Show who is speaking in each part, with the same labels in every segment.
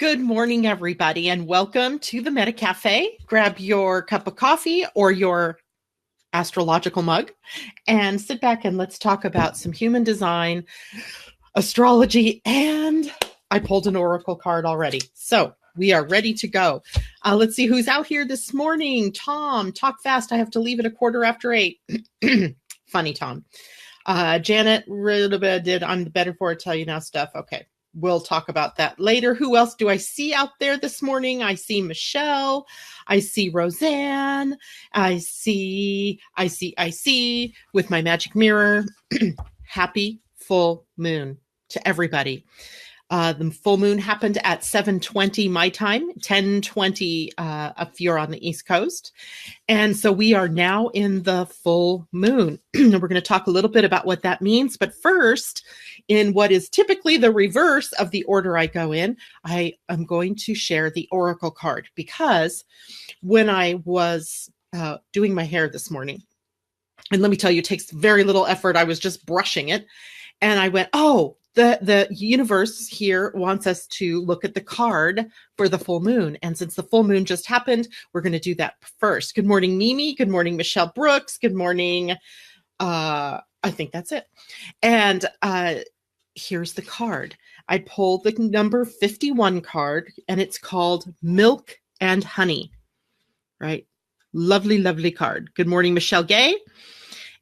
Speaker 1: Good morning, everybody, and welcome to the Meta Cafe. Grab your cup of coffee or your astrological mug and sit back and let's talk about some human design, astrology, and I pulled an oracle card already. So we are ready to go. Let's see who's out here this morning. Tom, talk fast. I have to leave at 8:15. Funny, Tom. Janet, I'm better for it. Tell you now stuff. Okay. We'll talk about that later. Who else do I see out there this morning? I see Michelle. I see Roseanne. I see with my magic mirror. Happy full moon to everybody. The full moon happened at 7:20 my time, 10:20 if you're on the East Coast. And so we are now in the full moon. We're going to talk a little bit about what that means. But first, in what is typically the reverse of the order I go in, I am going to share the oracle card because when I was doing my hair this morning, and let me tell you, it takes very little effort. I was just brushing it and I went, oh, the universe here wants us to look at the card for the full moon. And since the full moon just happened, we're going to do that first. Good morning, Mimi. Good morning, Michelle Brooks. Good morning. I think that's it. And here's the card. I pulled the number 51 card and it's called Milk and Honey, right? Lovely, lovely card. Good morning, Michelle Gay.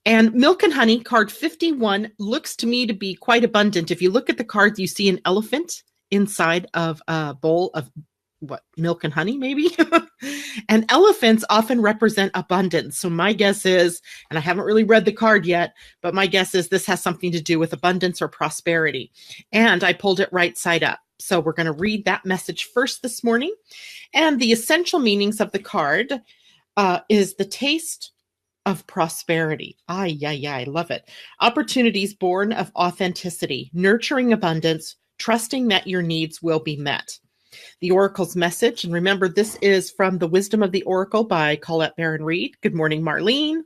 Speaker 1: And Milk and Honey, card 51, looks to me to be quite abundant. If you look at the card, you see an elephant inside of a bowl of milk and honey, maybe? And elephants often represent abundance. So my guess is, and I haven't really read the card yet, but my guess is this has something to do with abundance or prosperity. And I pulled it right side up. So we're going to read that message first this morning. And the essential meanings of the card is the taste of prosperity. I love it. Opportunities born of authenticity, nurturing abundance, trusting that your needs will be met. The Oracle's message, and remember, this is from The Wisdom of the Oracle by Colette Baron Reed. Good morning, Marlene.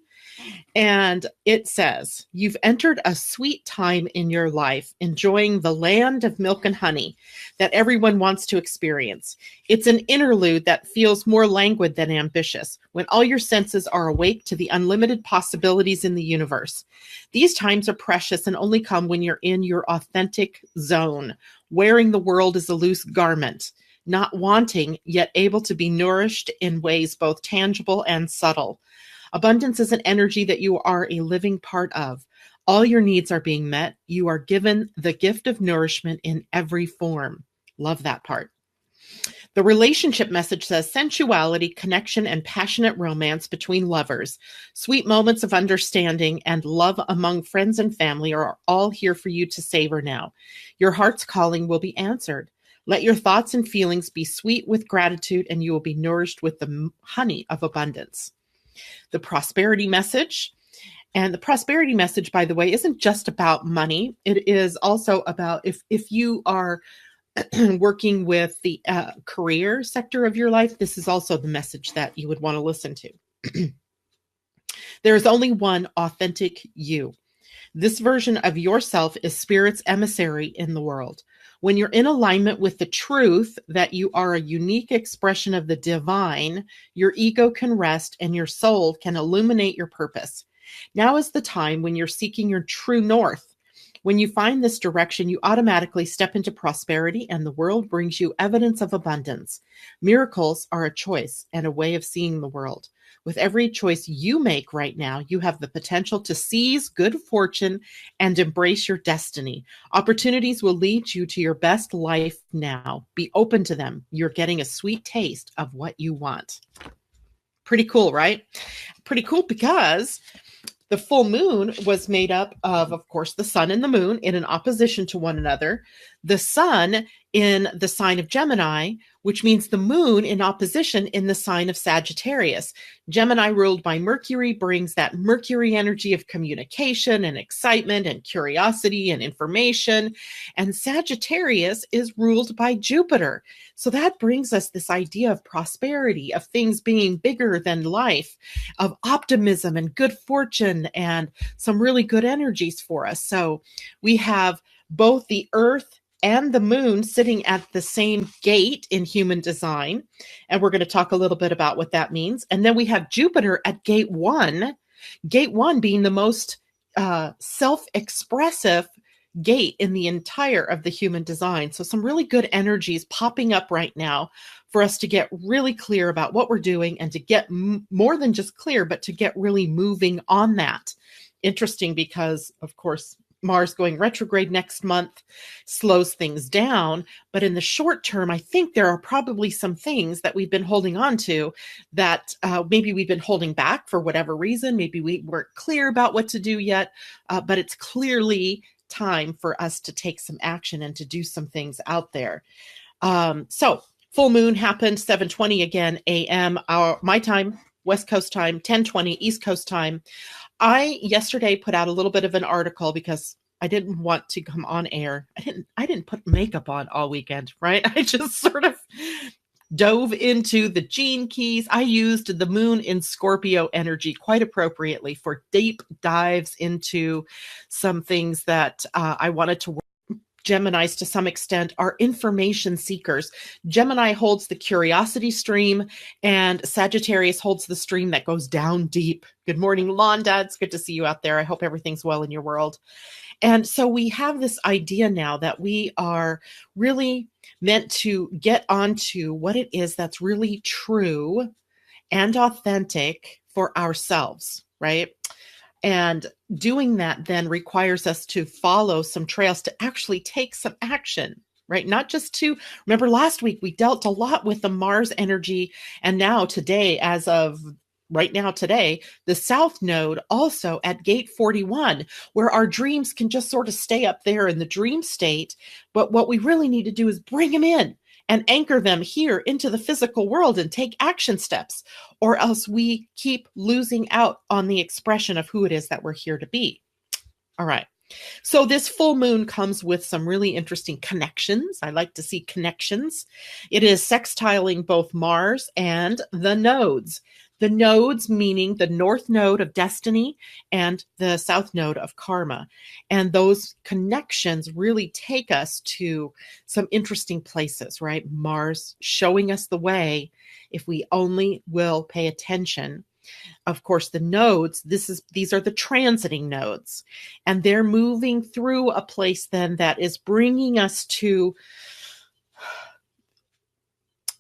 Speaker 1: And it says, you've entered a sweet time in your life, enjoying the land of milk and honey that everyone wants to experience. It's an interlude that feels more languid than ambitious, when all your senses are awake to the unlimited possibilities in the universe. These times are precious and only come when you're in your authentic zone, wearing the world as a loose garment, not wanting, yet able to be nourished in ways both tangible and subtle. Abundance is an energy that you are a living part of. All your needs are being met. You are given the gift of nourishment in every form. Love that part. The relationship message says sensuality, connection, and passionate romance between lovers, sweet moments of understanding, and love among friends and family are all here for you to savor now. Your heart's calling will be answered. Let your thoughts and feelings be sweet with gratitude, and you will be nourished with the honey of abundance. The prosperity message. And the prosperity message, by the way, isn't just about money. It is also about if you are working with the career sector of your life, this is also the message that you would want to listen to. There is only one authentic you. This version of yourself is Spirit's emissary in the world. When you're in alignment with the truth that you are a unique expression of the divine, your ego can rest and your soul can illuminate your purpose. Now is the time when you're seeking your true north. When you find this direction, you automatically step into prosperity and the world brings you evidence of abundance. Miracles are a choice and a way of seeing the world. With every choice you make right now, you have the potential to seize good fortune and embrace your destiny. Opportunities will lead you to your best life now. Be open to them. You're getting a sweet taste of what you want. Pretty cool, right? Pretty cool because the full moon was made up of course, the sun and the moon in an opposition to one another. The sun in the sign of Gemini, which means the moon in opposition in the sign of Sagittarius. Gemini, ruled by Mercury, brings that Mercury energy of communication and excitement and curiosity and information. And Sagittarius is ruled by Jupiter. So that brings us this idea of prosperity, of things being bigger than life, of optimism and good fortune and some really good energies for us. So we have both the earth and the moon sitting at the same gate in human design. And we're going to talk a little bit about what that means. And then we have Jupiter at gate one being the most self-expressive gate in the entire of the human design. So some really good energies popping up right now for us to get really clear about what we're doing and to get more than just clear, but to get really moving on that. Interesting because, of course, Mars going retrograde next month slows things down. But in the short term, I think there are probably some things that we've been holding on to that maybe we've been holding back for whatever reason. Maybe we weren't clear about what to do yet, but it's clearly time for us to take some action and to do some things out there. So full moon happened 7:20 again a.m. my time, West Coast time, 10:20 East Coast time. I yesterday put out a little bit of an article because I didn't want to come on air. I didn't put makeup on all weekend, right? I just sort of dove into the gene keys. I used the moon in Scorpio energy quite appropriately for deep dives into some things that I wanted to work. Geminis, to some extent, are information seekers. Gemini holds the curiosity stream, and Sagittarius holds the stream that goes down deep. Good morning, Londa. It's good to see you out there. I hope everything's well in your world. And so we have this idea now that we are really meant to get onto what it is that's really true and authentic for ourselves, right? And doing that then requires us to follow some trails to actually take some action, right? Not just to, remember last week, we dealt a lot with the Mars energy. And now today, as of right now today, the South Node also at gate 41, where our dreams can just sort of stay up there in the dream state. But what we really need to do is bring them in and anchor them here into the physical world and take action steps, or else we keep losing out on the expression of who it is that we're here to be. All right. So this full moon comes with some really interesting connections. I like to see connections. It is sextiling both Mars and the nodes. The nodes meaning the north node of destiny and the south node of karma. And those connections really take us to some interesting places, right? Mars showing us the way if we only will pay attention. Of course, the nodes, these are the transiting nodes, and they're moving through a place then that is bringing us to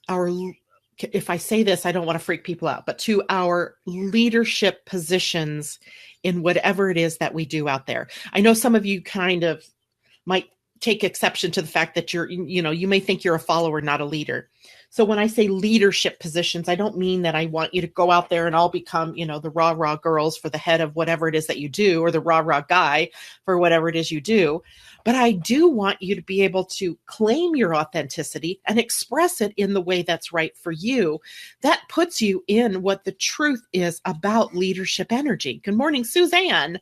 Speaker 1: our, if I say this, I don't want to freak people out, but to our leadership positions in whatever it is that we do out there. I know some of you kind of might take exception to the fact that you may think you're a follower, not a leader. So when I say leadership positions, I don't mean that I want you to go out there and all become, the rah-rah girls for the head of whatever it is that you do, or the rah-rah guy for whatever it is you do. But I do want you to be able to claim your authenticity and express it in the way that's right for you. That puts you in what the truth is about leadership energy. Good morning, Suzanne.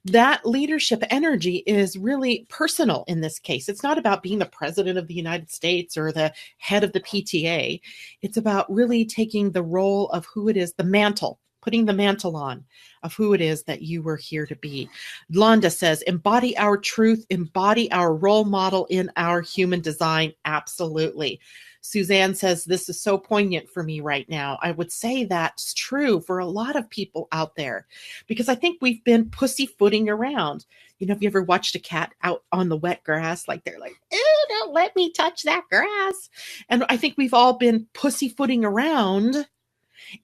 Speaker 1: That leadership energy is really personal in this case. It's not about being the president of the United States or the head of the PTA. It's about really taking the role of who it is, the mantle, putting the mantle on of who it is that you were here to be. Londa says, embody our truth, embody our role model in our human design. Absolutely. Suzanne says, this is so poignant for me right now. I would say that's true for a lot of people out there, because I think we've been pussyfooting around. Have you ever watched a cat out on the wet grass? Like they're like, oh, don't let me touch that grass. And I think we've all been pussyfooting around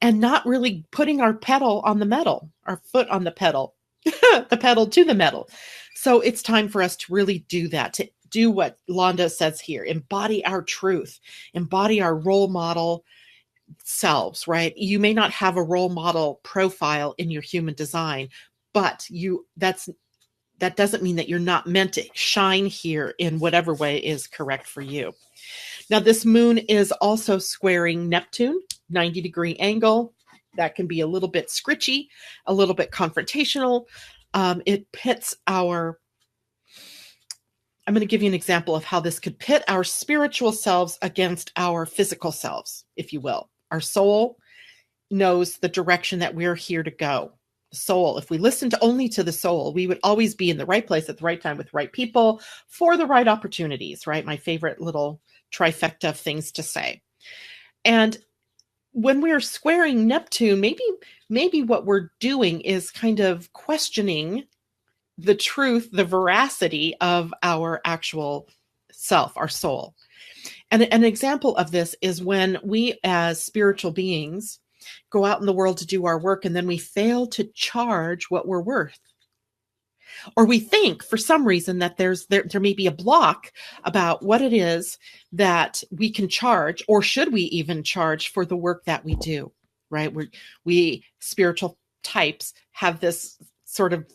Speaker 1: and not really putting our pedal on the metal, our foot on the pedal, the pedal to the metal. So it's time for us to really do that, to do what Londa says here, embody our truth, embody our role model selves, right? You may not have a role model profile in your human design, but that doesn't mean that you're not meant to shine here in whatever way is correct for you. Now, this moon is also squaring Neptune, 90-degree angle. That can be a little bit scritchy, a little bit confrontational. It pits I'm going to give you an example of how this could pit our spiritual selves against our physical selves, if you will. Our soul knows the direction that we're here to go. soul, if we listened only to the soul, we would always be in the right place at the right time with the right people for the right opportunities, right? My favorite little trifecta of things to say. And when we're squaring Neptune, maybe what we're doing is kind of questioning the truth, the veracity of our actual self, our soul. And an example of this is when we as spiritual beings go out in the world to do our work and then we fail to charge what we're worth. Or we think for some reason that there may be a block about what it is that we can charge, or should we even charge for the work that we do, right? We spiritual types have this sort of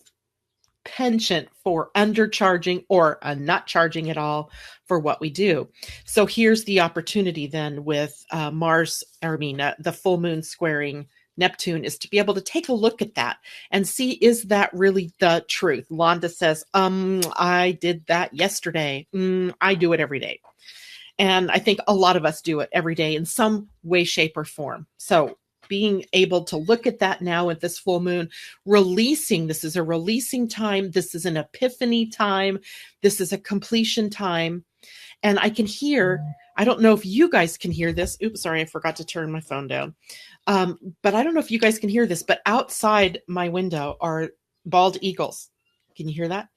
Speaker 1: penchant for undercharging or not charging at all for what we do. So here's the opportunity then with the full moon squaring Neptune, is to be able to take a look at that and see, is that really the truth? Londa says, I did that yesterday. I do it every day. And I think a lot of us do it every day in some way, shape, or form. So being able to look at that now at this full moon, this is a releasing time. This is an epiphany time. This is a completion time. And I can hear, I don't know if you guys can hear this. Oops, sorry, I forgot to turn my phone down. But I don't know if you guys can hear this, but outside my window are bald eagles. Can you hear that?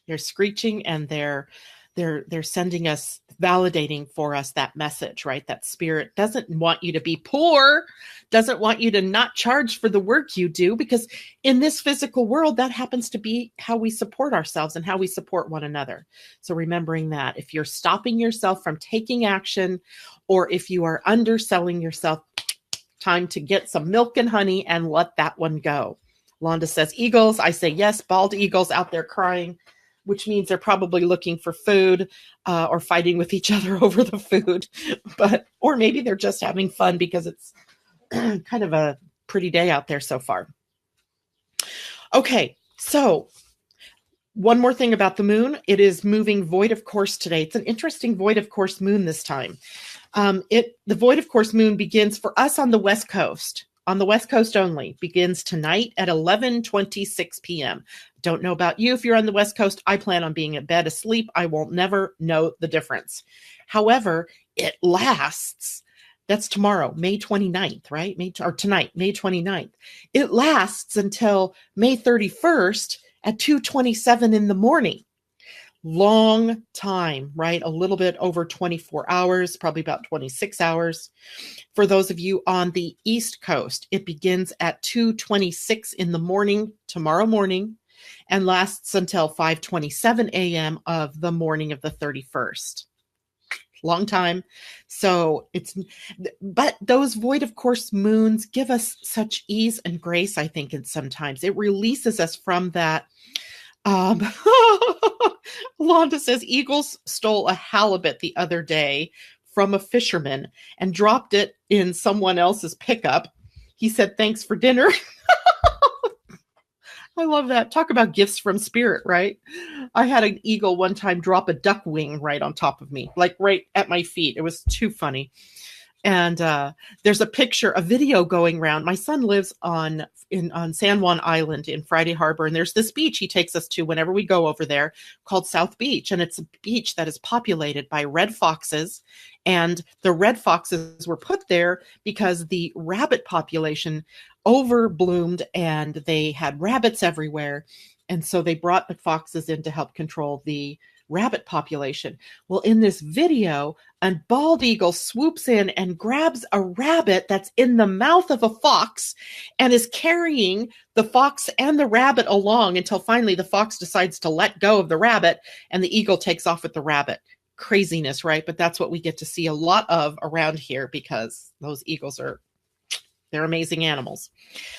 Speaker 1: They're screeching and they're sending us, validating for us that message, right? That spirit doesn't want you to be poor, doesn't want you to not charge for the work you do, because in this physical world, that happens to be how we support ourselves and how we support one another. So remembering that if you're stopping yourself from taking action, or if you are underselling yourself, time to get some milk and honey and let that one go. Londa says eagles. I say yes, bald eagles out there crying, which means they're probably looking for food or fighting with each other over the food. Or maybe they're just having fun because it's kind of a pretty day out there so far. Okay, so one more thing about the moon. It is moving void of course today. It's an interesting void of course moon this time. The void of course moon begins for us on the West Coast. On the West Coast only, begins tonight at 11:26 p.m. Don't know about you if you're on the West Coast. I plan on being in bed asleep. I will never know the difference. However, it lasts. That's tomorrow, May 29th, right? Tonight, May 29th. It lasts until May 31st at 2:27 in the morning. Long time, right? A little bit over 24 hours, probably about 26 hours. For those of you on the East Coast, it begins at 2:26 in the morning, tomorrow morning, and lasts until 5:27 a.m. of the morning of the 31st. Long time. But those void of course moons give us such ease and grace, I think, and sometimes it releases us from that. Londa says eagles stole a halibut the other day from a fisherman and dropped it in someone else's pickup. He said, thanks for dinner. I love that. Talk about gifts from spirit, right? I had an eagle one time drop a duck wing right on top of me, like right at my feet. It was too funny. And there's a video going around. My son lives on San Juan Island in Friday Harbor, and there's this beach he takes us to whenever we go over there called South Beach. And it's a beach that is populated by red foxes. And the red foxes were put there because the rabbit population overbloomed and they had rabbits everywhere. And so they brought the foxes in to help control the rabbit population. Well, in this video, a bald eagle swoops in and grabs a rabbit that's in the mouth of a fox and is carrying the fox and the rabbit along until finally the fox decides to let go of the rabbit and the eagle takes off with the rabbit. Craziness, right? But that's what we get to see a lot of around here because those eagles they're amazing animals.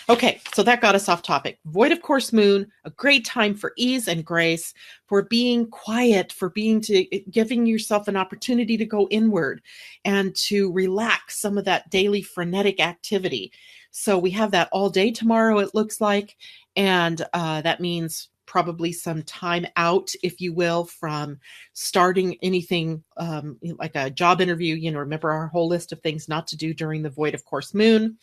Speaker 1: Okay, so that got us off topic. Void of course moon, a great time for ease and grace, for being quiet, for giving yourself an opportunity to go inward and to relax some of that daily frenetic activity. So we have that all day tomorrow, it looks like. And that means probably some time out, if you will, from starting anything like a job interview. Remember our whole list of things not to do during the void of course moon.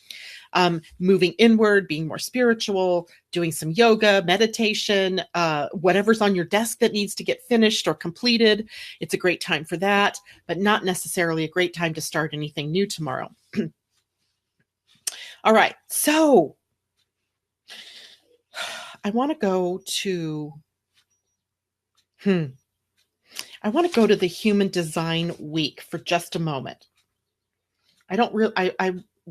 Speaker 1: Moving inward, being more spiritual, doing some yoga, meditation, whatever's on your desk that needs to get finished or completed. It's a great time for that, but not necessarily a great time to start anything new tomorrow. All right. So I want to go to, the Human Design Week for just a moment.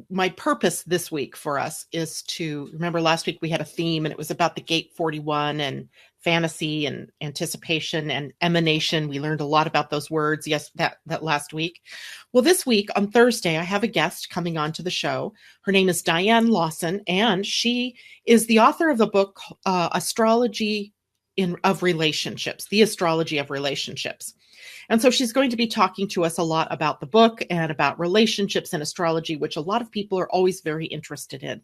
Speaker 1: My purpose this week for us is to remember last week we had a theme and it was about the gate 41 and fantasy and anticipation and emanation. We learned a lot about those words. Yes, that last week. Well, this week on Thursday, I have a guest coming on to the show. Her name is Dianne Lawson, and she is the author of the book, Astrology of Relationships, The Astrology of Relationships. And so she's going to be talking to us a lot about the book and about relationships and astrology, which a lot of people are always very interested in.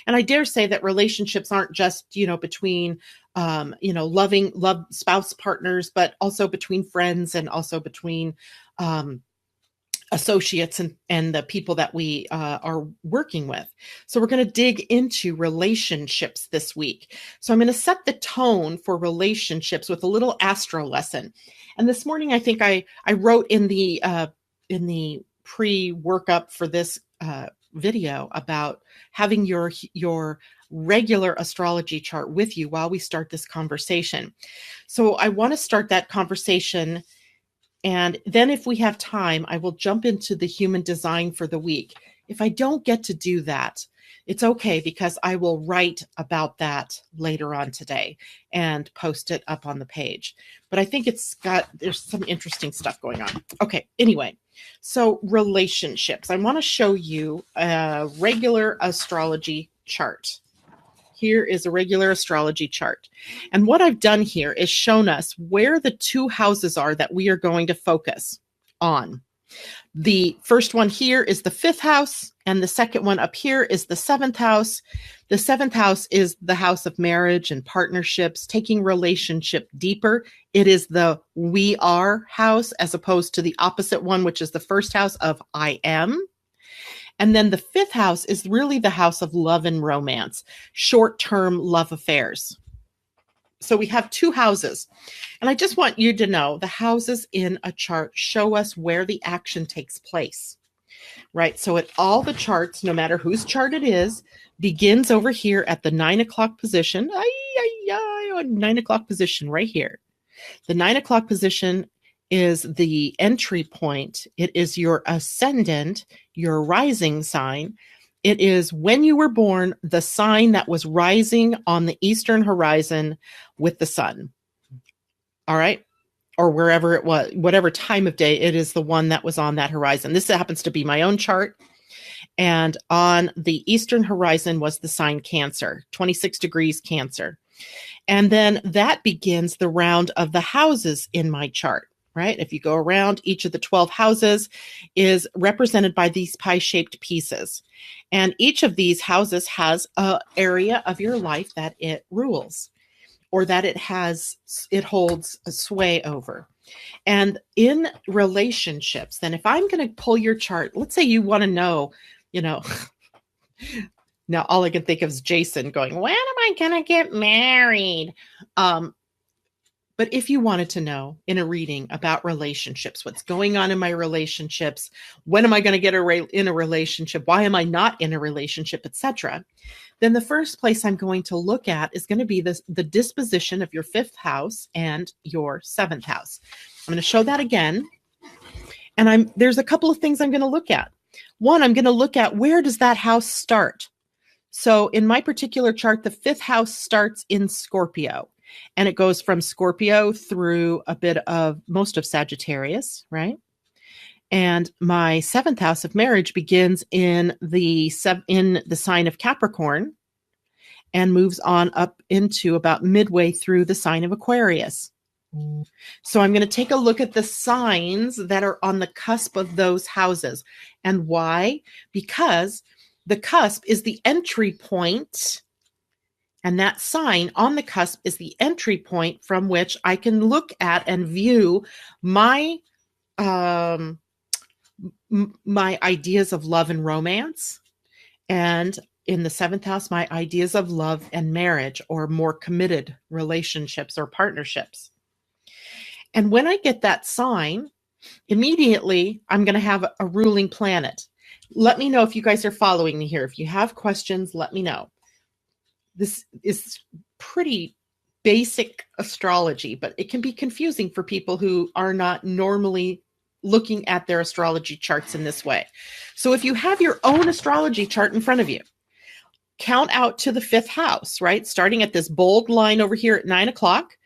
Speaker 1: And I dare say that relationships aren't just, between, love spouse partners, but also between friends and also between associates and the people that we are working with. So we're going to dig into relationships this week. So I'm going to set the tone for relationships with a little astro lesson. And this morning, I think I wrote in the pre-workup for this video about having your regular astrology chart with you while we start this conversation. So I want to start that conversation. And then if we have time, I will jump into the human design for the week. If I don't get to do that, it's okay, because I will write about that later on today and post it up on the page. But I think there's some interesting stuff going on. Okay, anyway, so relationships. I want to show you a regular astrology chart. Here is a regular astrology chart. And what I've done here is shown us where the two houses are that we are going to focus on. The first one here is the 5th house, and the second one up here is the 7th house. The 7th house is the house of marriage and partnerships, taking relationship deeper. It is the we are house, as opposed to the opposite one, which is the 1st house of I am. And then the 5th house is really the house of love and romance, short-term love affairs. So we have two houses. And I just want you to know the houses in a chart show us where the action takes place, right? So at all the charts, no matter whose chart it is, begins over here at the 9 o'clock position. 9 o'clock position right here. The 9 o'clock position is the entry point. It is your ascendant, your rising sign. It is when you were born, the sign that was rising on the eastern horizon with the sun. All right. Or wherever it was, whatever time of day, it is the one that was on that horizon. This happens to be my own chart. And on the eastern horizon was the sign Cancer, 26 degrees Cancer. And then that begins the round of the houses in my chart. Right? If you go around, each of the 12 houses is represented by these pie-shaped pieces. And each of these houses has an area of your life that it rules, or that it holds a sway over. And in relationships, then if I'm going to pull your chart, let's say you want to know, now all I can think of is Jason going, when am I going to get married? But if you wanted to know in a reading about relationships, what's going on in my relationships, when am I going to get in a relationship, why am I not in a relationship, etc., then the first place I'm going to look at is going to be the disposition of your 5th house and your 7th house. I'm going to show that again. And there's a couple of things I'm going to look at. One, I'm going to look at where does that house start? So in my particular chart, the 5th house starts in Scorpio. And it goes from Scorpio through most of Sagittarius, right? And my 7th house of marriage begins in the sign of Capricorn and moves on up into about midway through the sign of Aquarius. So I'm going to take a look at the signs that are on the cusp of those houses. And why? Because the cusp is the entry point And that sign on the cusp is the entry point from which I can look at and view my my ideas of love and romance, and in the seventh house, my ideas of love and marriage, or more committed relationships or partnerships. And when I get that sign, immediately I'm going to have a ruling planet. Let me know if you guys are following me here. If you have questions, let me know. This is pretty basic astrology, but it can be confusing for people who are not normally looking at their astrology charts in this way. So if you have your own astrology chart in front of you, count out to the fifth house, right? Starting at this bold line over here at 9 o'clock,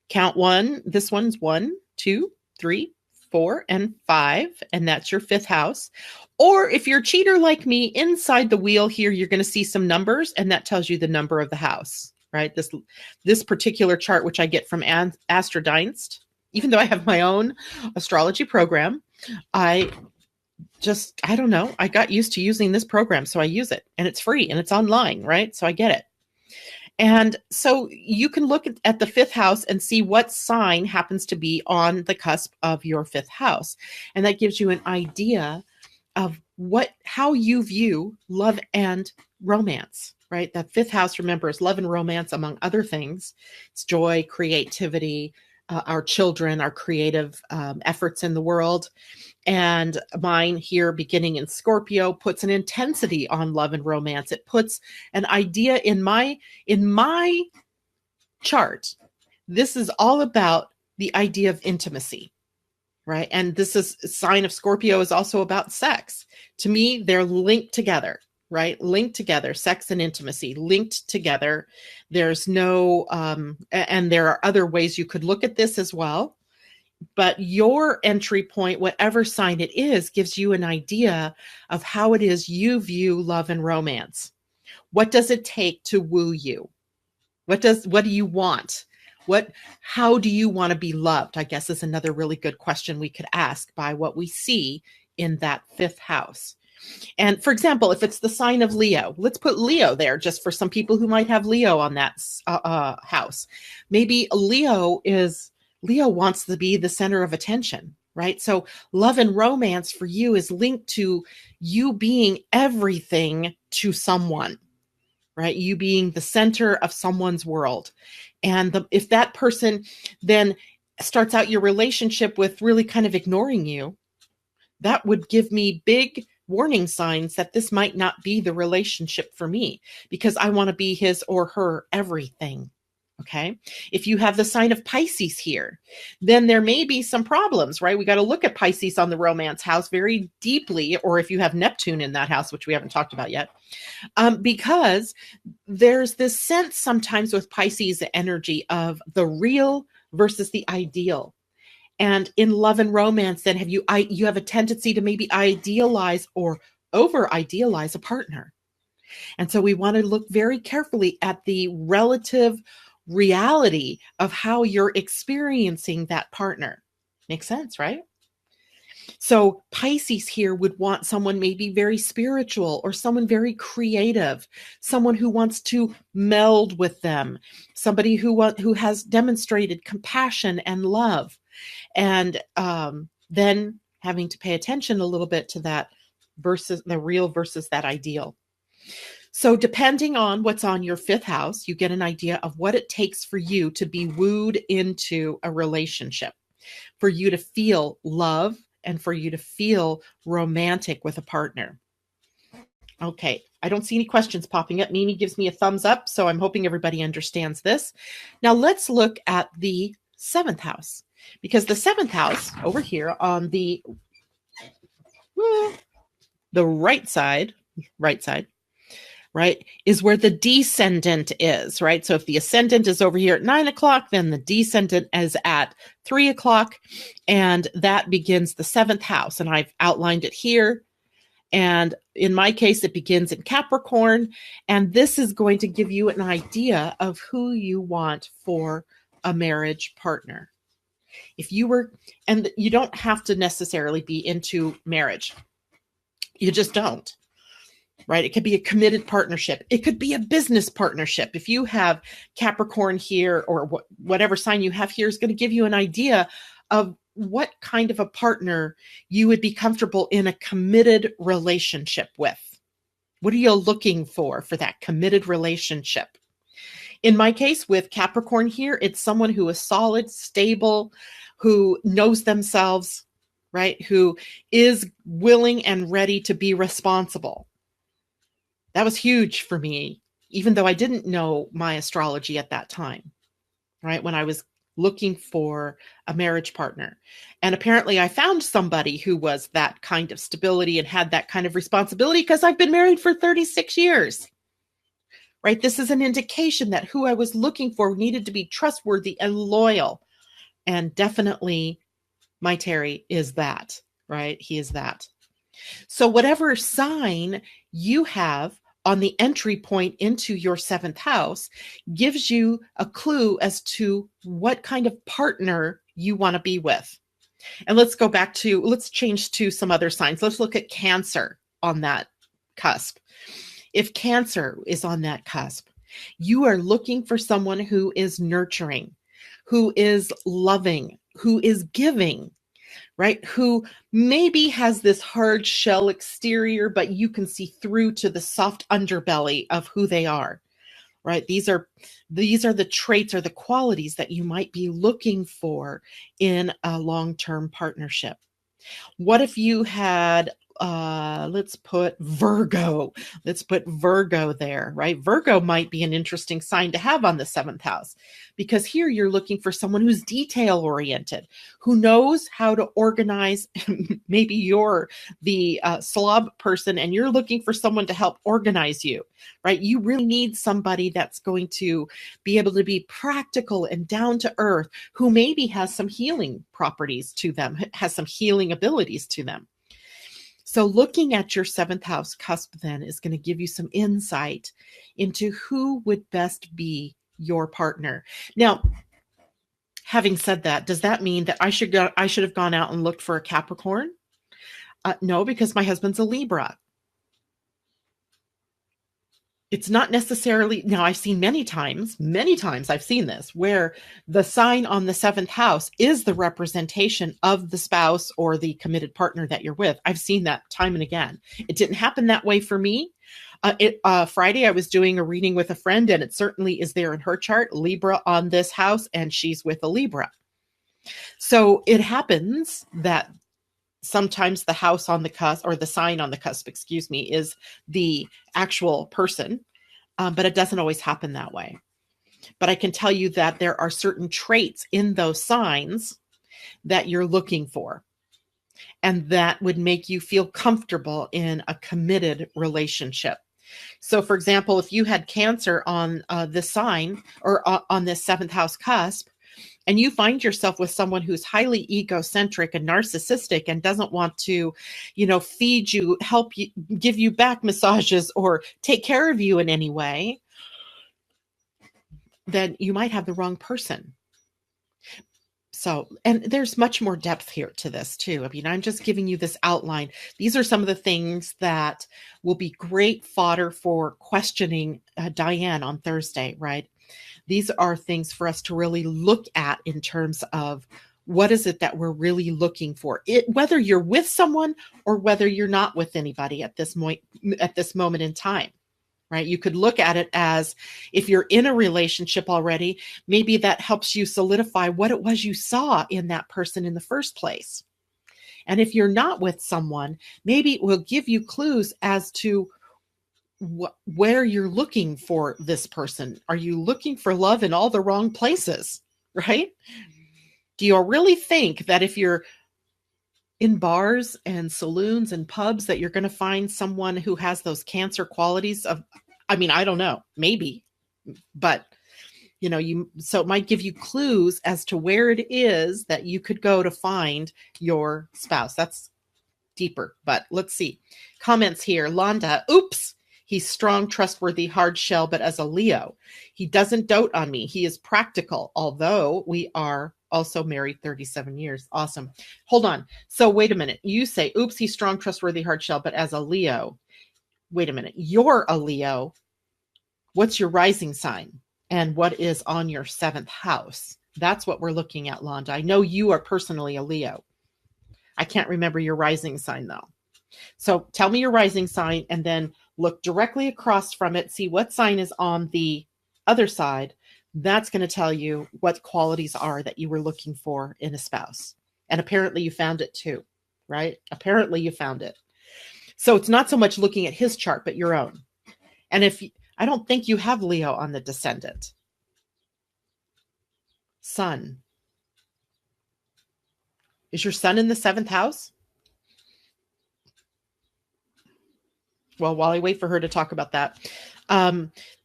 Speaker 1: count one. This one's 1, 2, 3, 4, and 5, and that's your fifth house. Or if you're a cheater like me, inside the wheel here, you're going to see some numbers, and that tells you the number of the house, right? This particular chart, which I get from Astrodienst, even though I have my own astrology program, I don't know. I got used to using this program, so I use it, and it's free and it's online, right? So I get it. And so you can look at the fifth house and see what sign happens to be on the cusp of your fifth house. And that gives you an idea of how you view love and romance, right? That fifth house, remember, is love and romance, among other things. It's joy, creativity, our children, our creative efforts in the world. And mine here, beginning in Scorpio, puts an intensity on love and romance. It puts an idea in my chart. This is all about the idea of intimacy, right? And this is a sign of Scorpio is also about sex. To me, they're linked together, right? Linked together, sex and intimacy, linked together. There's no, and there are other ways you could look at this as well. But your entry point, whatever sign it is, gives you an idea of how it is you view love and romance. What does it take to woo you? What do you want? How do you want to be loved? I guess is another really good question we could ask by what we see in that fifth house. And for example, if it's the sign of Leo, let's put Leo there just for some people who might have Leo on that house. Maybe Leo wants to be the center of attention, right? So love and romance for you is linked to you being everything to someone, right? You being the center of someone's world. And if that person then starts out your relationship with really kind of ignoring you, that would give me big warning signs that this might not be the relationship for me, because I want to be his or her everything. Okay. If you have the sign of Pisces here, then there may be some problems, right? We got to look at Pisces on the romance house very deeply, or if you have Neptune in that house, which we haven't talked about yet, because there's this sense sometimes with Pisces energy of the real versus the ideal. And in love and romance, then you have a tendency to maybe idealize or over idealize a partner. And so we want to look very carefully at the relative reality of how you're experiencing that partner. Makes sense, right? So Pisces here would want someone maybe very spiritual, or someone very creative, someone who wants to meld with them, somebody who has demonstrated compassion and love, and then having to pay attention a little bit to that versus the real versus that ideal. So depending on what's on your fifth house, you get an idea of what it takes for you to be wooed into a relationship, for you to feel love, and for you to feel romantic with a partner. Okay, I don't see any questions popping up. Mimi gives me a thumbs up, so I'm hoping everybody understands this. Now let's look at the seventh house, because the seventh house over here on the right side, right, is where the descendant is, right? So if the ascendant is over here at 9 o'clock, then the descendant is at 3 o'clock, and that begins the seventh house. And I've outlined it here. And in my case, it begins in Capricorn. And this is going to give you an idea of who you want for a marriage partner. And you don't have to necessarily be into marriage. You just don't. right? It could be a committed partnership. It could be a business partnership. If you have Capricorn here, or whatever sign you have here is going to give you an idea of what kind of a partner you would be comfortable in a committed relationship with. What are you looking for that committed relationship? In my case with Capricorn here, it's someone who is solid, stable, who knows themselves, right? Who is willing and ready to be responsible. That was huge for me, even though I didn't know my astrology at that time, right? When I was looking for a marriage partner. And apparently I found somebody who was that kind of stability and had that kind of responsibility because I've been married for 36 years, right? This is an indication that who I was looking for needed to be trustworthy and loyal. And definitely my Terry is that, right? He is that. So whatever sign you have on the entry point into your 7th house gives you a clue as to what kind of partner you want to be with. And let's change to some other signs. Let's look at Cancer on that cusp. If Cancer is on that cusp, you are looking for someone who is nurturing, who is loving, who is giving, right? Who maybe has this hard shell exterior, but you can see through to the soft underbelly of who they are, right? These are the traits or the qualities that you might be looking for in a long-term partnership. What if you had, let's put Virgo there, right? Virgo might be an interesting sign to have on the 7th house, because here you're looking for someone who's detail oriented, who knows how to organize. Maybe you're the slob person and you're looking for someone to help organize you, right? You really need somebody that's going to be able to be practical and down to earth, who maybe has some healing properties to them, has some healing abilities to them. So looking at your 7th house cusp then is going to give you some insight into who would best be your partner. Now, having said that, does that mean that I should have gone out and looked for a Capricorn? No, because my husband's a Libra. It's not necessarily, now I've seen many times I've seen this, where the sign on the 7th house is the representation of the spouse or the committed partner that you're with. I've seen that time and again. It didn't happen that way for me. Friday, I was doing a reading with a friend, and it certainly is there in her chart, Libra on this house, and she's with a Libra. So it happens that sometimes the house on the cusp, or the sign on the cusp, is the actual person, but it doesn't always happen that way. But I can tell you that there are certain traits in those signs that you're looking for, and that would make you feel comfortable in a committed relationship. So, for example, if you had Cancer on this sign, or on this 7th house cusp, and you find yourself with someone who's highly egocentric and narcissistic and doesn't want to, feed you, help you, give you back massages, or take care of you in any way, then you might have the wrong person. So, and there's much more depth here to this too. I mean, I'm just giving you this outline. These are some of the things that will be great fodder for questioning Dianne on Thursday, right? These are things for us to really look at in terms of what is it that we're really looking for, whether you're with someone or whether you're not with anybody at this moment in time, right? You could look at it as, if you're in a relationship already, maybe that helps you solidify what it was you saw in that person in the first place. And if you're not with someone, maybe it will give you clues as to where you're looking for this person. Are you looking for love in all the wrong places, right? Do you really think that if you're in bars and saloons and pubs that you're going to find someone who has those Cancer qualities of, I don't know, maybe, but so it might give you clues as to where it is that you could go to find your spouse. That's deeper, but let's see. Comments here. Londa, oops. He's strong, trustworthy, hard shell, but as a Leo, he doesn't dote on me. He is practical, although we are also married 37 years. Awesome. Hold on. So wait a minute. You say, oops, he's strong, trustworthy, hard shell, but as a Leo. wait a minute, you're a Leo. What's your rising sign? And what is on your 7th house? That's what we're looking at, Londa. I know you are personally a Leo. I can't remember your rising sign though. So tell me your rising sign and then look directly across from it, see what sign is on the other side. That's going to tell you what qualities are that you were looking for in a spouse. And apparently you found it too, right? Apparently you found it. So it's not so much looking at his chart, but your own. And I don't think you have Leo on the descendant. Sun. Is your sun in the 7th house? Well, while I wait for her to talk about that,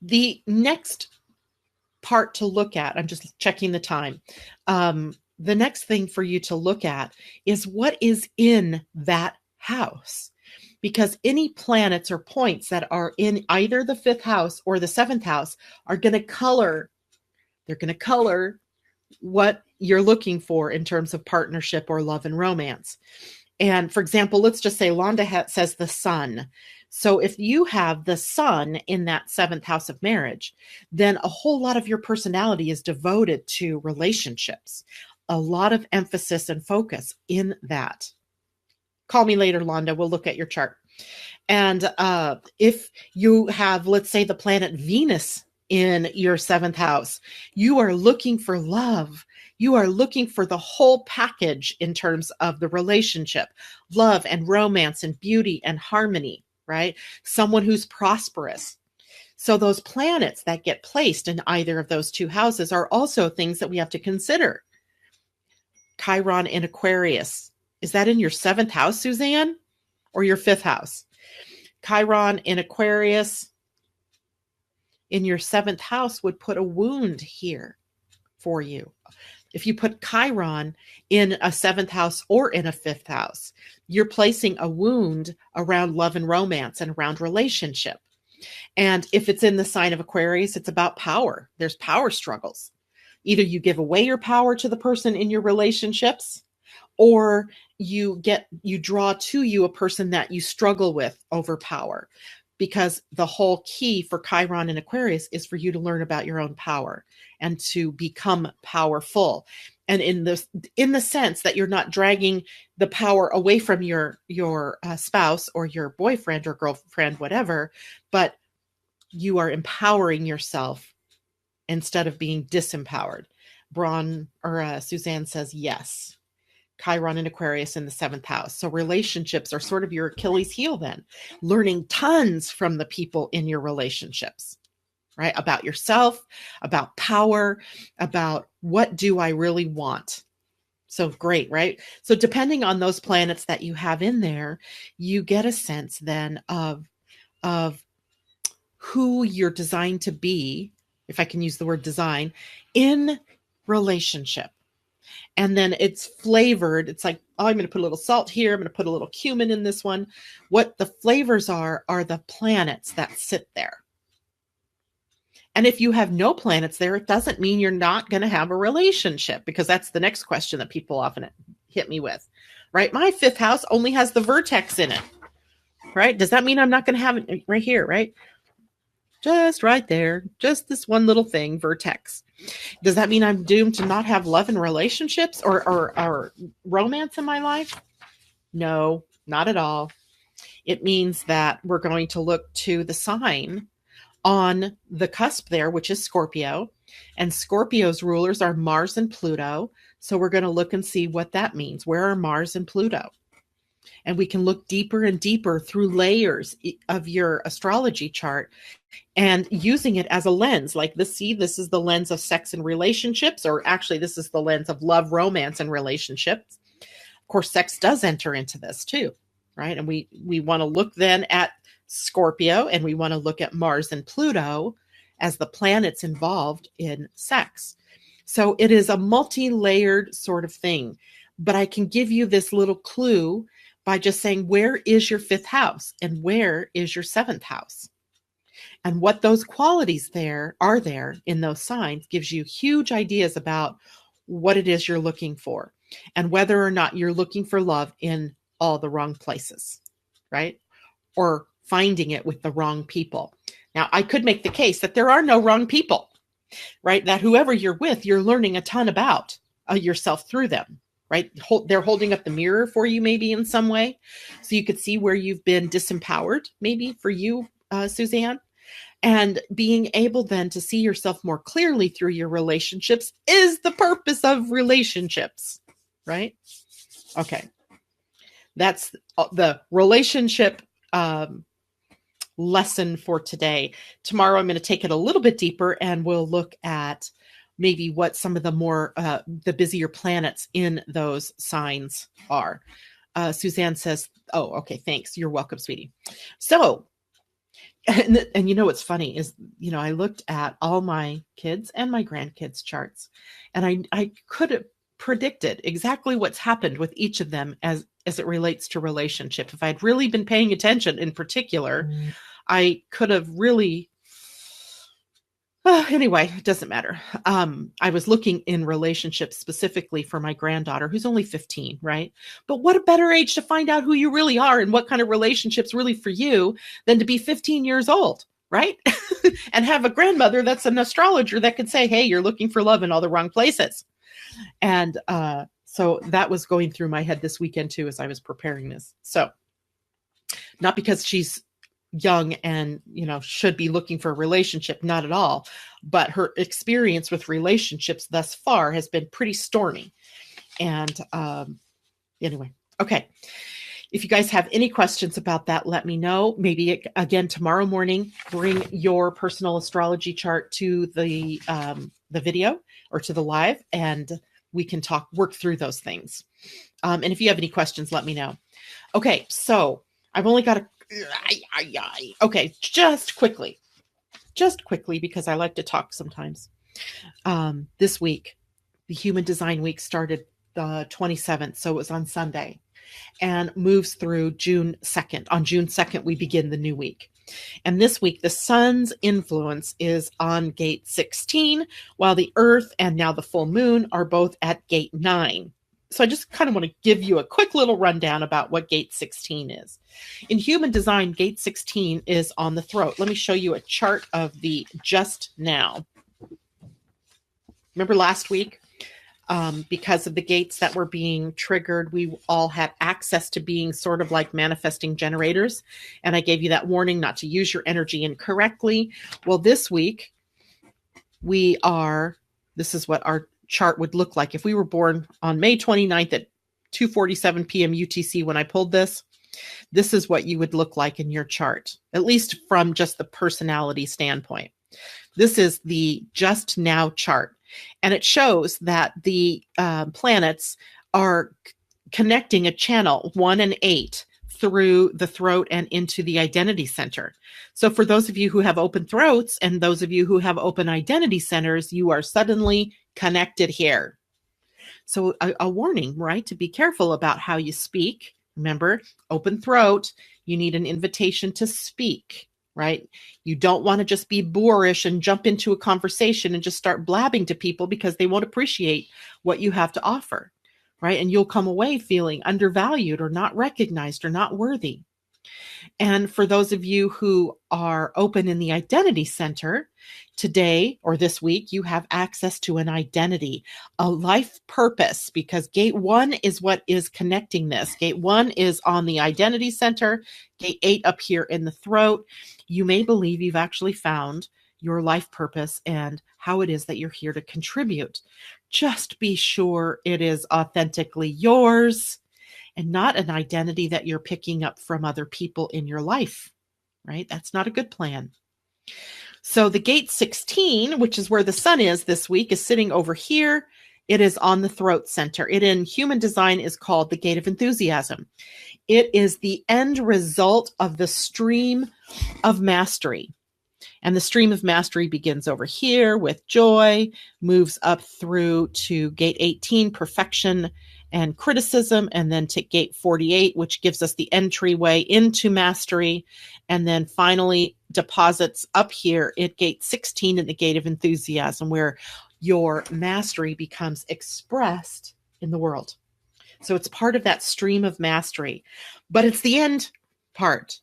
Speaker 1: the next part to look at, I'm just checking the time. The next thing for you to look at is what is in that house. Because any planets or points that are in either the 5th house or the 7th house are going to color, they're going to color what you're looking for in terms of partnership or love and romance. And for example, let's just say Londa says the sun. So if you have the sun in that 7th house of marriage, then a whole lot of your personality is devoted to relationships. A lot of emphasis and focus in that. Call me later, Londa. We'll look at your chart. And if you have, let's say, the planet Venus in your 7th house, you are looking for love. You are looking for the whole package in terms of the relationship, love and romance and beauty and harmony, right? Someone who's prosperous. So those planets that get placed in either of those two houses are also things that we have to consider. Chiron in Aquarius. Is that in your 7th house, Suzanne, or your 5th house? Chiron in Aquarius in your 7th house would put a wound here for you. If you put Chiron in a 7th house or in a 5th house, you're placing a wound around love and romance and around relationship. And if it's in the sign of Aquarius, it's about power. There's power struggles. Either you give away your power to the person in your relationships, or you draw to you a person that you struggle with over power. Because the whole key for Chiron and Aquarius is for you to learn about your own power and to become powerful. And in the sense that you're not dragging the power away from your spouse or your boyfriend or girlfriend, whatever, but you are empowering yourself instead of being disempowered. Suzanne says yes. Chiron and Aquarius in the 7th house. So relationships are sort of your Achilles heel then. Learning tons from the people in your relationships, right? About yourself, about power, about what do I really want? So great, right? So depending on those planets that you have in there, you get a sense then of who you're designed to be, if I can use the word design, in relationship. And then it's flavored. It's like, oh, I'm going to put a little salt here. I'm going to put a little cumin in this one. What the flavors are the planets that sit there. And if you have no planets there, it doesn't mean you're not going to have a relationship, because that's the next question that people often hit me with, right? My 5th house only has the vertex in it, right? Does that mean I'm not going to have it right here, right? Just right there, just this one little thing, vertex. Does that mean I'm doomed to not have love and relationships or romance in my life? No, not at all. It means that we're going to look to the sign on the cusp there, which is Scorpio. And Scorpio's rulers are Mars and Pluto. So we're going to look and see what that means. Where are Mars and Pluto? And we can look deeper and deeper through layers of your astrology chart and using it as a lens. Like this is the lens of sex and relationships, or actually this is the lens of love, romance, and relationships. Of course, sex does enter into this too, right? And we want to look then at Scorpio, and we want to look at Mars and Pluto as the planets involved in sex. So it is a multi-layered sort of thing, but I can give you this little clue by just saying, where is your 5th house and where is your 7th house? And what those qualities there in those signs gives you huge ideas about what it is you're looking for and whether or not you're looking for love in all the wrong places, right? Or finding it with the wrong people. Now, I could make the case that there are no wrong people, right? That whoever you're with, you're learning a ton about yourself through them, right? They're holding up the mirror for you maybe in some way. So you could see where you've been disempowered, maybe for you, Suzanne. And being able then to see yourself more clearly through your relationships is the purpose of relationships, right? Okay. That's the relationship lesson for today. Tomorrow, I'm going to take it a little bit deeper and we'll look at maybe what some of the more, the busier planets in those signs are. Suzanne says, oh, okay, thanks. You're welcome, sweetie. So, and you know what's funny is, you know, I looked at all my kids and my grandkids' charts, and I could have predicted exactly what's happened with each of them as it relates to relationship. If I'd really been paying attention in particular, I could have really, anyway, it doesn't matter. I was looking in relationships specifically for my granddaughter, who's only 15, right? But what a better age to find out who you really are and what kind of relationships really for you than to be 15 years old, right? And have a grandmother that's an astrologer that could say, hey, you're looking for love in all the wrong places. And so that was going through my head this weekend too, as I was preparing this. So not because she's young and, you know, should be looking for a relationship, not at all, but her experience with relationships thus far has been pretty stormy. And anyway, okay. If you guys have any questions about that, let me know. Maybe again tomorrow morning, bring your personal astrology chart to the video or to the live, and we can work through those things. And if you have any questions, let me know. Okay, so I've only got okay, just quickly, because I like to talk sometimes. This week, the Human Design Week started the 27th, so it was on Sunday, and moves through June 2nd. On June 2nd, we begin the new week. And this week, the sun's influence is on gate 16, while the earth and now the full moon are both at gate 9. So I just kind of want to give you a quick little rundown about what gate 16 is. In human design, gate 16 is on the throat. Let me show you a chart of the just now. Remember last week? Because of the gates that were being triggered, we all had access to being sort of like manifesting generators. And I gave you that warning not to use your energy incorrectly. Well, this week, this is what our chart would look like. If we were born on May 29th at 2:47 p.m. UTC when I pulled this is what you would look like in your chart, at least from just the personality standpoint. This is the just now chart. And it shows that the planets are connecting a channel 1 and 8 through the throat and into the identity center. So for those of you who have open throats and those of you who have open identity centers, you are suddenly connected here. So a warning, right? To be careful about how you speak. Remember, open throat, you need an invitation to speak. Right? You don't want to just be boorish and jump into a conversation and just start blabbing to people because they won't appreciate what you have to offer, right? And you'll come away feeling undervalued or not recognized or not worthy. And for those of you who are open in the identity center, today or this week, you have access to an identity, a life purpose, because gate 1 is what is connecting this. Gate 1 is on the identity center, gate 8 up here in the throat. You may believe you've actually found your life purpose and how it is that you're here to contribute. Just be sure it is authentically yours and not an identity that you're picking up from other people in your life, right? That's not a good plan. So the gate 16, which is where the sun is this week, is sitting over here. It is on the throat center. It in human design is called the gate of enthusiasm. It is the end result of the stream of mastery. And the stream of mastery begins over here with joy, moves up through to gate 18, perfection and criticism, and then to gate 48, which gives us the entryway into mastery, and then finally deposits up here at gate 16 in the gate of enthusiasm, where your mastery becomes expressed in the world. So it's part of that stream of mastery, but it's the end part.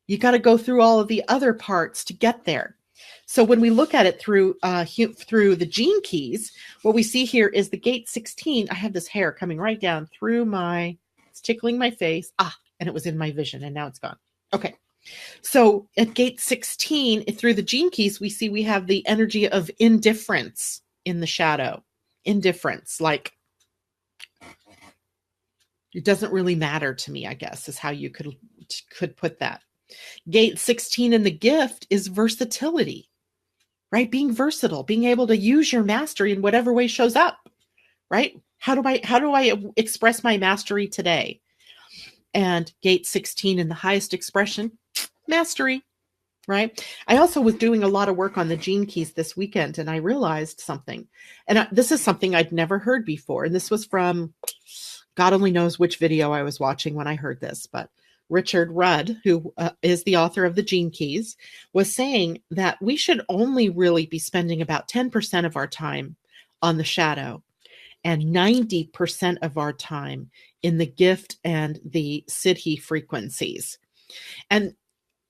Speaker 1: You got to go through all of the other parts to get there. So when we look at it through the gene keys, what we see here is the gate 16. I have this hair coming right down through it's tickling my face. And it was in my vision and now it's gone. Okay. So at gate 16, through the gene keys, we have the energy of indifference in the shadow. Indifference, like it doesn't really matter to me, I guess, is how you could put that. Gate 16 in the gift is versatility, right? Being versatile, being able to use your mastery in whatever way shows up, right? How do I express my mastery today? And gate 16 in the highest expression, mastery, right? I also was doing a lot of work on the gene keys this weekend, and I realized something. And this is something I'd never heard before. And this was from God only knows which video I was watching when I heard this, but Richard Rudd, who is the author of the Gene Keys, was saying that we should only really be spending about 10% of our time on the shadow and 90% of our time in the gift and the siddhi frequencies. And,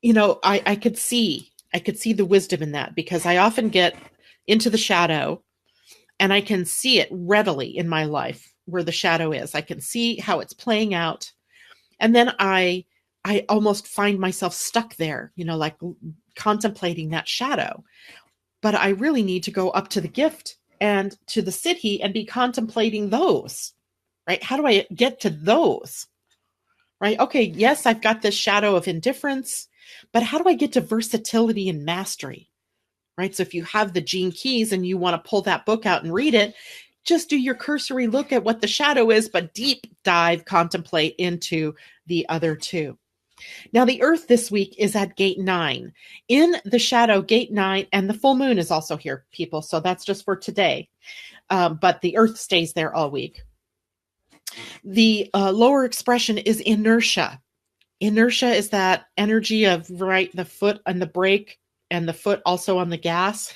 Speaker 1: I could see the wisdom in that, because I often get into the shadow and I can see it readily in my life where the shadow is. I can see how it's playing out. And then I almost find myself stuck there, like contemplating that shadow. But I really need to go up to the gift and to the siddhi and be contemplating those, right? How do I get to those, right? Okay, yes, I've got this shadow of indifference, but how do I get to versatility and mastery, right? So if you have the gene keys and you want to pull that book out and read it, just do your cursory look at what the shadow is, but deep dive, contemplate into the other two. Now, the Earth this week is at gate 9. In the shadow, gate 9, and the full moon is also here, people. So that's just for today. But the Earth stays there all week. The lower expression is inertia. Inertia is that energy of, right, the foot on the brake and the foot also on the gas,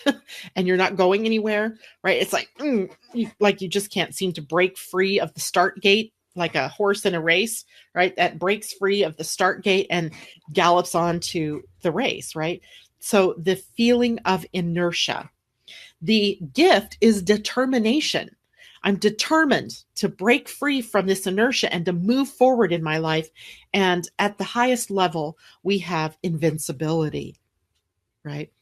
Speaker 1: and you're not going anywhere, right? It's like, you just can't seem to break free of the start gate, like a horse in a race, right? That breaks free of the start gate and gallops on to the race, right? So the feeling of inertia. The gift is determination. I'm determined to break free from this inertia and to move forward in my life. And at the highest level, we have invincibility, right?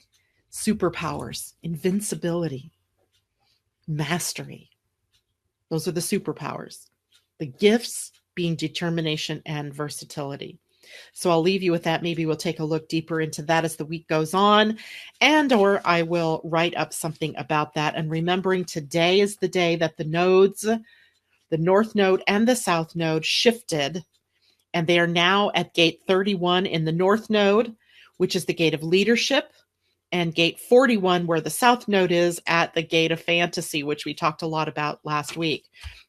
Speaker 1: Superpowers, invincibility, mastery. Those are the superpowers. The gifts being determination and versatility. So I'll leave you with that. Maybe we'll take a look deeper into that as the week goes on, or I will write up something about that. And remembering today is the day that the nodes, the North Node and the South Node, shifted, and they are now at gate 31 in the North Node, which is the gate of leadership, and gate 41, where the South Node is, at the gate of fantasy, which we talked a lot about last week.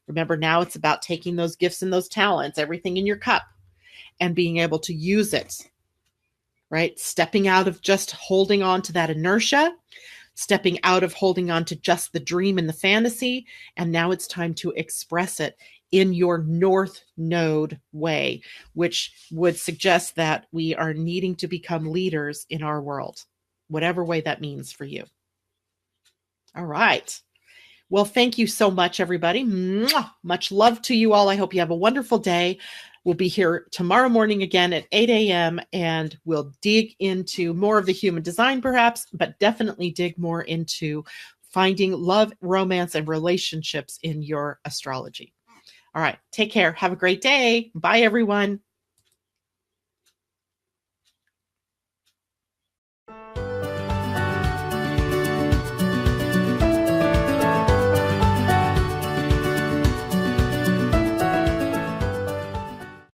Speaker 1: Remember, now it's about taking those gifts and those talents, everything in your cup, and being able to use it, right? Stepping out of just holding on to that inertia, stepping out of holding on to just the dream and the fantasy, and now it's time to express it in your North Node way, which would suggest that we are needing to become leaders in our world, whatever way that means for you. All right. Well, thank you so much, everybody. Mwah! Much love to you all. I hope you have a wonderful day. We'll be here tomorrow morning again at 8 a.m. and we'll dig into more of the human design, perhaps, but definitely dig more into finding love, romance, and relationships in your astrology. All right. Take care. Have a great day. Bye, everyone.